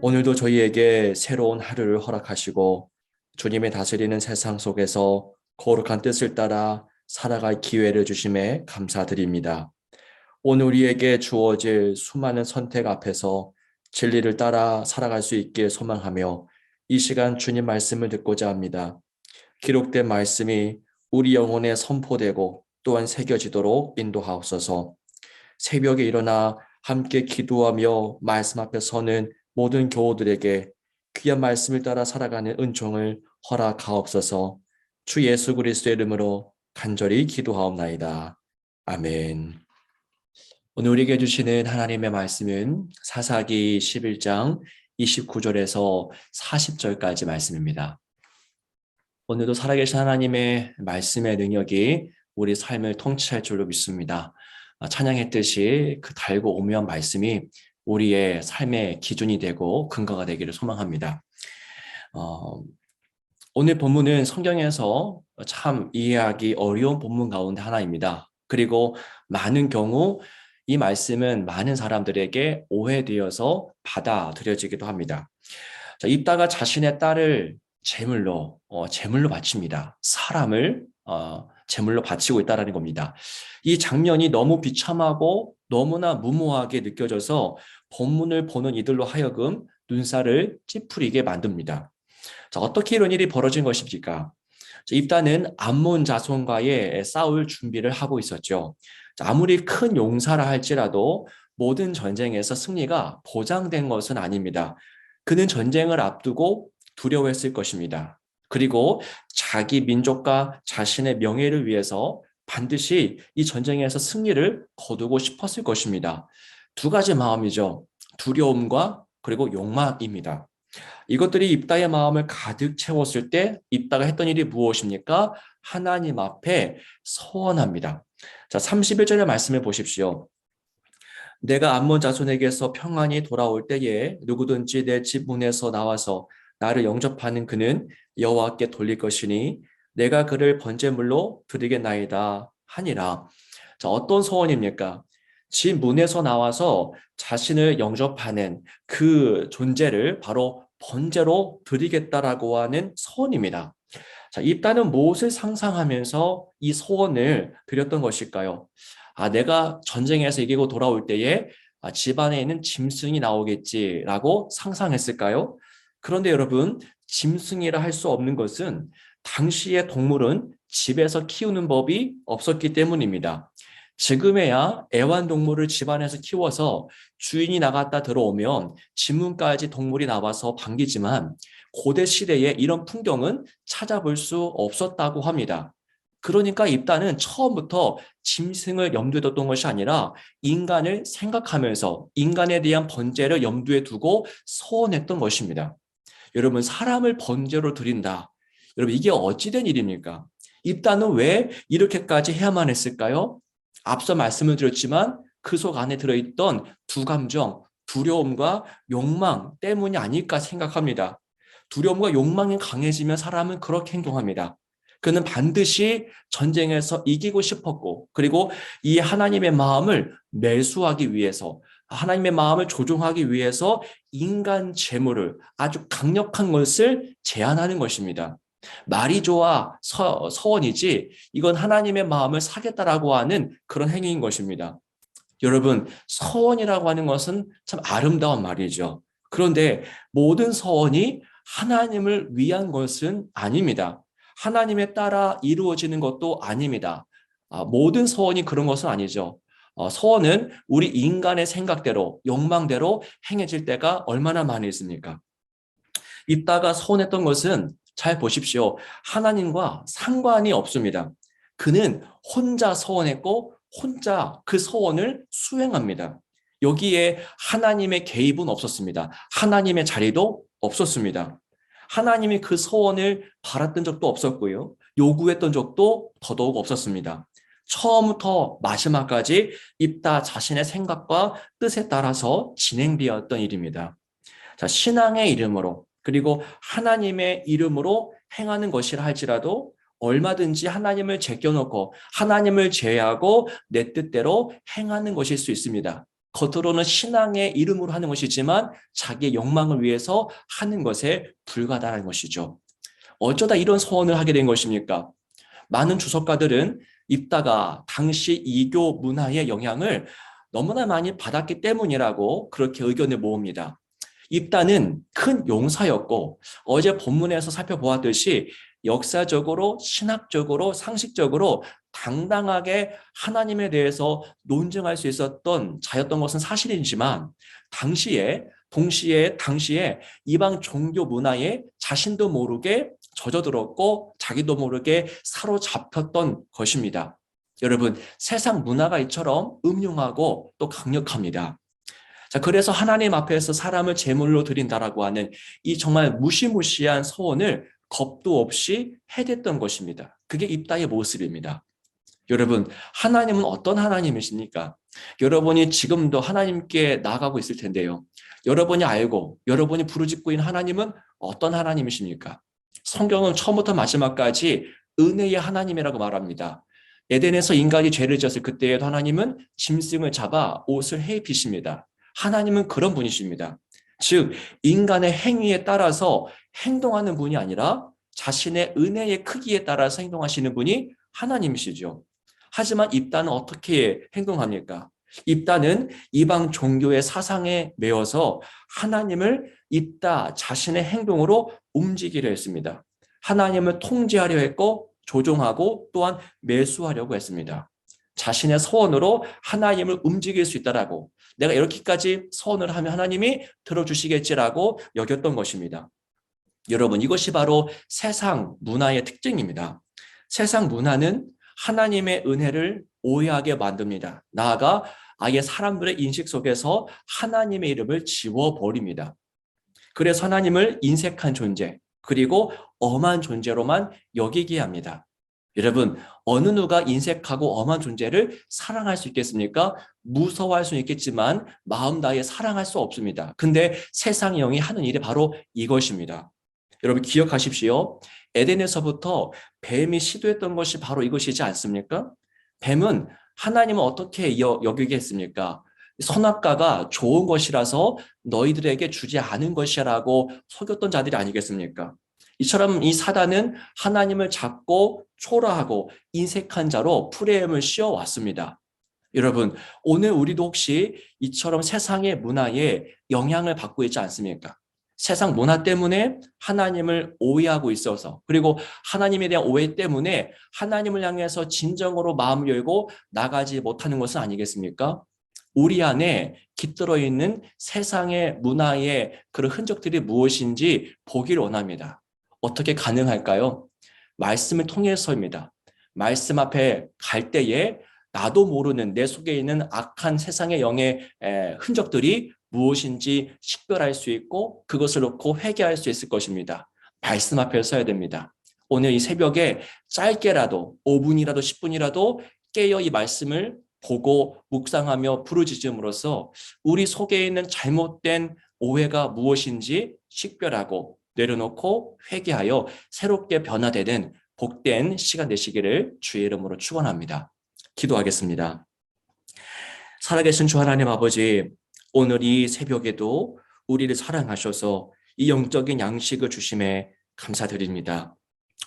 오늘도 저희에게 새로운 하루를 허락하시고 주님의 다스리는 세상 속에서 거룩한 뜻을 따라 살아갈 기회를 주심에 감사드립니다. 오늘 우리에게 주어질 수많은 선택 앞에서 진리를 따라 살아갈 수 있길 소망하며 이 시간 주님 말씀을 듣고자 합니다. 기록된 말씀이 우리 영혼에 선포되고 또한 새겨지도록 인도하옵소서. 새벽에 일어나 함께 기도하며 말씀 앞에 서는 모든 교우들에게 귀한 말씀을 따라 살아가는 은총을 허락하옵소서. 주 예수 그리스도의 이름으로 간절히 기도하옵나이다. 아멘. 오늘 우리에게 주시는 하나님의 말씀은 사사기 11장 29절에서 40절까지 말씀입니다. 오늘도 살아계신 하나님의 말씀의 능력이 우리 삶을 통치할 줄로 믿습니다. 찬양했듯이 그 달고 오묘한 말씀이 우리의 삶의 기준이 되고 근거가 되기를 소망합니다. 오늘 본문은 성경에서 참 이해하기 어려운 본문 가운데 하나입니다. 그리고 많은 경우 이 말씀은 많은 사람들에게 오해되어서 받아들여지기도 합니다. 자, 입다가 자신의 딸을 제물로 바칩니다. 사람을 제물로 바치고 있다라는 겁니다. 이 장면이 너무 비참하고 너무나 무모하게 느껴져서 본문을 보는 이들로 하여금 눈살을 찌푸리게 만듭니다. 자, 어떻게 이런 일이 벌어진 것입니까? 자, 입다는 암몬 자손과의 싸울 준비를 하고 있었죠. 자, 아무리 큰 용사라 할지라도 모든 전쟁에서 승리가 보장된 것은 아닙니다. 그는 전쟁을 앞두고 두려워했을 것입니다. 그리고 자기 민족과 자신의 명예를 위해서 반드시 이 전쟁에서 승리를 거두고 싶었을 것입니다. 두 가지 마음이죠. 두려움과 그리고 욕망입니다. 이것들이 입다의 마음을 가득 채웠을 때 입다가 했던 일이 무엇입니까? 하나님 앞에 서원합니다. 자, 31절의 말씀을 보십시오. 내가 암몬 자손에게서 평안히 돌아올 때에 누구든지 내 집 문에서 나와서 나를 영접하는 그는 여호와께 돌릴 것이니 내가 그를 번제물로 드리겠나이다 하니라. 자, 어떤 소원입니까? 집 문에서 나와서 자신을 영접하는 그 존재를 바로 번제로 드리겠다라고 하는 소원입니다. 자, 입다는 무엇을 상상하면서 이 소원을 드렸던 것일까요? 내가 전쟁에서 이기고 돌아올 때에 집안에 있는 짐승이 나오겠지라고 상상했을까요? 그런데 여러분, 짐승이라 할 수 없는 것은 당시의 동물은 집에서 키우는 법이 없었기 때문입니다. 지금에야 애완동물을 집안에서 키워서 주인이 나갔다 들어오면 집문까지 동물이 나와서 반기지만 고대 시대에 이런 풍경은 찾아볼 수 없었다고 합니다. 그러니까 입다는 처음부터 짐승을 염두에 뒀던 것이 아니라 인간을 생각하면서 인간에 대한 번제를 염두에 두고 소원했던 것입니다. 여러분, 사람을 번제로 드린다. 여러분, 이게 어찌된 일입니까? 입다는 왜 이렇게까지 해야만 했을까요? 앞서 말씀을 드렸지만 그 속 안에 들어있던 두 감정, 두려움과 욕망 때문이 아닐까 생각합니다. 두려움과 욕망이 강해지면 사람은 그렇게 행동합니다. 그는 반드시 전쟁에서 이기고 싶었고, 그리고 이 하나님의 마음을 매수하기 위해서, 하나님의 마음을 조종하기 위해서 인간 재물을 아주 강력한 것을 제한하는 것입니다. 말이 좋아 서원이지 이건 하나님의 마음을 사겠다라고 하는 그런 행위인 것입니다. 여러분, 서원이라고 하는 것은 참 아름다운 말이죠. 그런데 모든 서원이 하나님을 위한 것은 아닙니다. 하나님에 따라 이루어지는 것도 아닙니다. 모든 서원이 그런 것은 아니죠. 서원은 우리 인간의 생각대로, 욕망대로 행해질 때가 얼마나 많이 있습니까? 입다가 서원했던 것은 잘 보십시오. 하나님과 상관이 없습니다. 그는 혼자 서원했고 혼자 그 서원을 수행합니다. 여기에 하나님의 개입은 없었습니다. 하나님의 자리도 없었습니다. 하나님이 그 서원을 바랐던 적도 없었고요. 요구했던 적도 더더욱 없었습니다. 처음부터 마지막까지 입다 자신의 생각과 뜻에 따라서 진행되었던 일입니다. 자, 신앙의 이름으로 그리고 하나님의 이름으로 행하는 것이라 할지라도 얼마든지 하나님을 제껴놓고 하나님을 제외하고 내 뜻대로 행하는 것일 수 있습니다. 겉으로는 신앙의 이름으로 하는 것이지만 자기의 욕망을 위해서 하는 것에 불과하다는 것이죠. 어쩌다 이런 소원을 하게 된 것입니까? 많은 주석가들은 입다가 당시 이교 문화의 영향을 너무나 많이 받았기 때문이라고 그렇게 의견을 모읍니다. 입다는 큰 용사였고 어제 본문에서 살펴보았듯이 역사적으로 신학적으로 상식적으로 당당하게 하나님에 대해서 논증할 수 있었던 자였던 것은 사실이지만 당시에 이방 종교 문화에 자신도 모르게 젖어들었고 자기도 모르게 사로잡혔던 것입니다. 여러분, 세상 문화가 이처럼 음흉하고 또 강력합니다. 자, 그래서 하나님 앞에서 사람을 제물로 드린다라고 하는 이 정말 무시무시한 소원을 겁도 없이 해댔던 것입니다. 그게 입다의 모습입니다. 여러분, 하나님은 어떤 하나님이십니까? 여러분이 지금도 하나님께 나아가고 있을 텐데요. 여러분이 알고 여러분이 부르짖고 있는 하나님은 어떤 하나님이십니까? 성경은 처음부터 마지막까지 은혜의 하나님이라고 말합니다. 에덴에서 인간이 죄를 지었을 그때에도 하나님은 짐승을 잡아 옷을 해 입히십니다. 하나님은 그런 분이십니다. 즉, 인간의 행위에 따라서 행동하는 분이 아니라 자신의 은혜의 크기에 따라서 행동하시는 분이 하나님이시죠. 하지만 입다는 어떻게 행동합니까? 입다는 이방 종교의 사상에 매여서 하나님을 입다 자신의 행동으로 움직이려 했습니다. 하나님을 통제하려 했고 조종하고 또한 매수하려고 했습니다. 자신의 소원으로 하나님을 움직일 수 있다라고, 내가 이렇게까지 소원을 하면 하나님이 들어주시겠지라고 여겼던 것입니다. 여러분, 이것이 바로 세상 문화의 특징입니다. 세상 문화는 하나님의 은혜를 오해하게 만듭니다. 나아가 아예 사람들의 인식 속에서 하나님의 이름을 지워버립니다. 그래서 하나님을 인색한 존재, 그리고 엄한 존재로만 여기게 합니다. 여러분, 어느 누가 인색하고 엄한 존재를 사랑할 수 있겠습니까? 무서워할 수는 있겠지만 마음 다해 사랑할 수 없습니다. 근데 세상의 영이 하는 일이 바로 이것입니다. 여러분, 기억하십시오. 에덴에서부터 뱀이 시도했던 것이 바로 이것이지 않습니까? 뱀은 하나님은 어떻게 여기게 했습니까? 선악과가 좋은 것이라서 너희들에게 주지 않은 것이라고 속였던 자들이 아니겠습니까? 이처럼 이 사단은 하나님을 잡고 초라하고 인색한 자로 프레임을 씌워왔습니다. 여러분, 오늘 우리도 혹시 이처럼 세상의 문화에 영향을 받고 있지 않습니까? 세상 문화 때문에 하나님을 오해하고 있어서, 그리고 하나님에 대한 오해 때문에 하나님을 향해서 진정으로 마음을 열고 나가지 못하는 것은 아니겠습니까? 우리 안에 깃들어 있는 세상의 문화의 그런 흔적들이 무엇인지 보기를 원합니다. 어떻게 가능할까요? 말씀을 통해서입니다. 말씀 앞에 갈 때에 나도 모르는 내 속에 있는 악한 세상의 영의 흔적들이 무엇인지 식별할 수 있고 그것을 놓고 회개할 수 있을 것입니다. 말씀 앞에 서야 됩니다. 오늘 이 새벽에 짧게라도 5분이라도 10분이라도 깨어 이 말씀을 보고 묵상하며 부르짖음으로써 우리 속에 있는 잘못된 오해가 무엇인지 식별하고 내려놓고 회개하여 새롭게 변화되는 복된 시간 되시기를 주의 이름으로 축원합니다. 기도하겠습니다. 살아계신 주 하나님 아버지, 오늘 이 새벽에도 우리를 사랑하셔서 이 영적인 양식을 주심에 감사드립니다.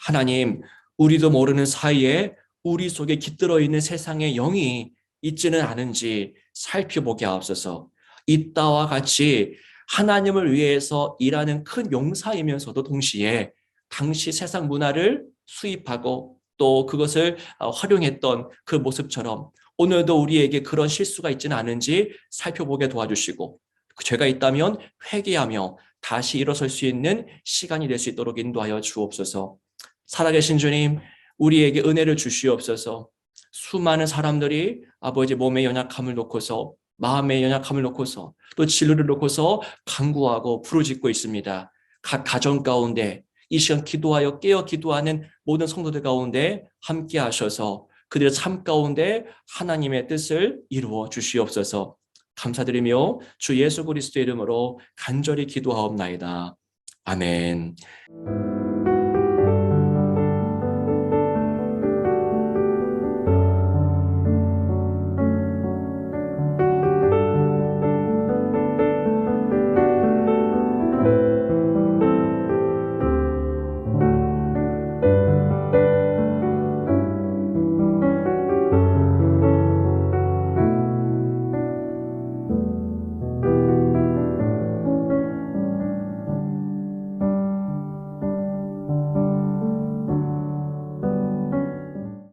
하나님, 우리도 모르는 사이에 우리 속에 깃들어 있는 세상의 영이 있지는 않은지 살펴보게 하옵소서. 이따와 같이 하나님을 위해서 일하는 큰 용사이면서도 동시에 당시 세상 문화를 수입하고 또 그것을 활용했던 그 모습처럼 오늘도 우리에게 그런 실수가 있지는 않은지 살펴보게 도와주시고, 죄가 있다면 회개하며 다시 일어설 수 있는 시간이 될 수 있도록 인도하여 주옵소서. 살아계신 주님, 우리에게 은혜를 주시옵소서. 수많은 사람들이 아버지 몸의 연약함을 놓고서, 마음의 연약함을 놓고서, 또 진로를 놓고서 간구하고 부르짖고 있습니다. 각 가정 가운데 이 시간 기도하여 깨어 기도하는 모든 성도들 가운데 함께 하셔서 그들의 삶 가운데 하나님의 뜻을 이루어 주시옵소서. 감사드리며 주 예수 그리스도의 이름으로 간절히 기도하옵나이다. 아멘.